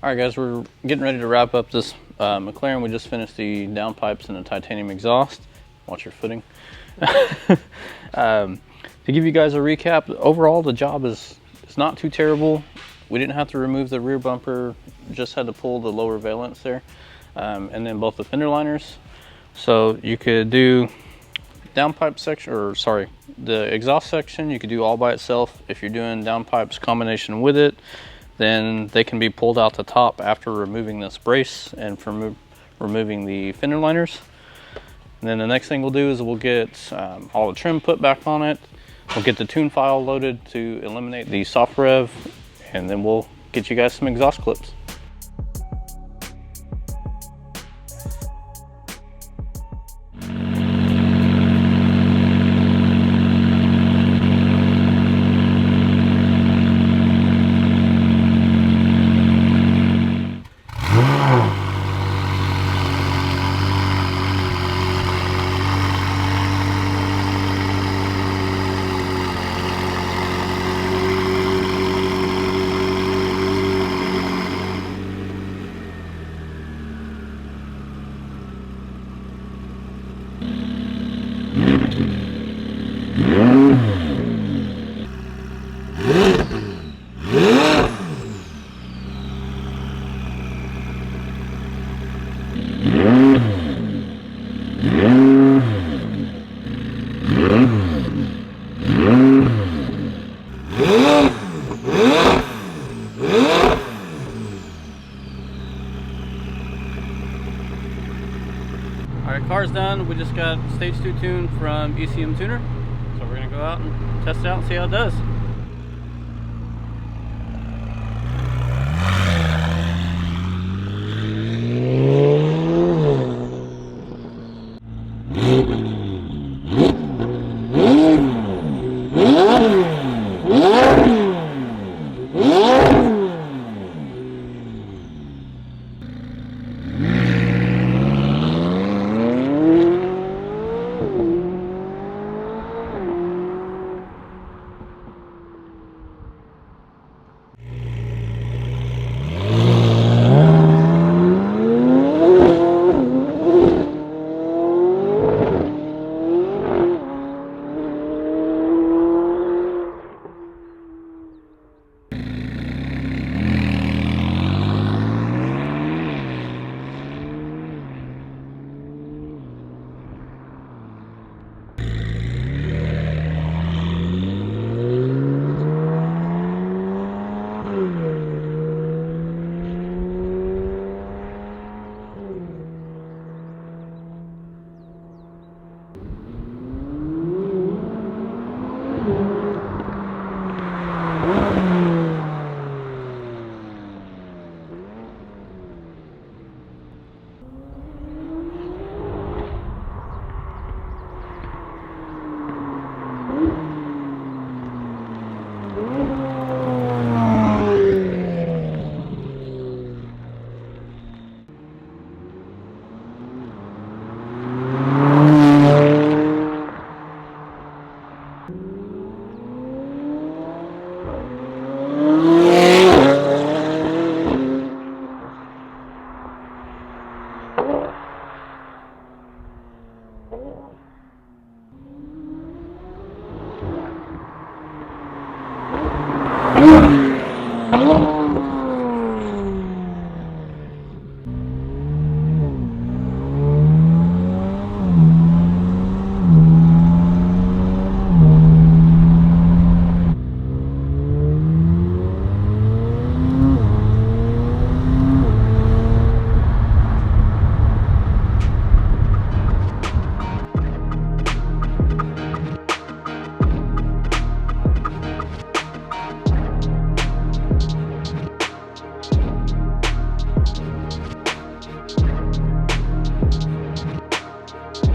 Alright guys, we're getting ready to wrap up this McLaren. We just finished the downpipes and the titanium exhaust. Watch your footing. To give you guys a recap, overall the job is not too terrible. We didn't have to remove the rear bumper, just had to pull the lower valence there, and then both the fender liners. So you could do downpipe section, or sorry, the exhaust section you could do all by itself. If you're doing downpipes combination with it, then they can be pulled out the top after removing this brace and from removing the fender liners. And then the next thing we'll do is we'll get all the trim put back on it. We'll get the tune file loaded to eliminate the soft rev, and then we'll get you guys some exhaust clips. Alright, car's done. We just got stage 2 tune from ECM Tuner. So we're going to go out and test it out and see how it does.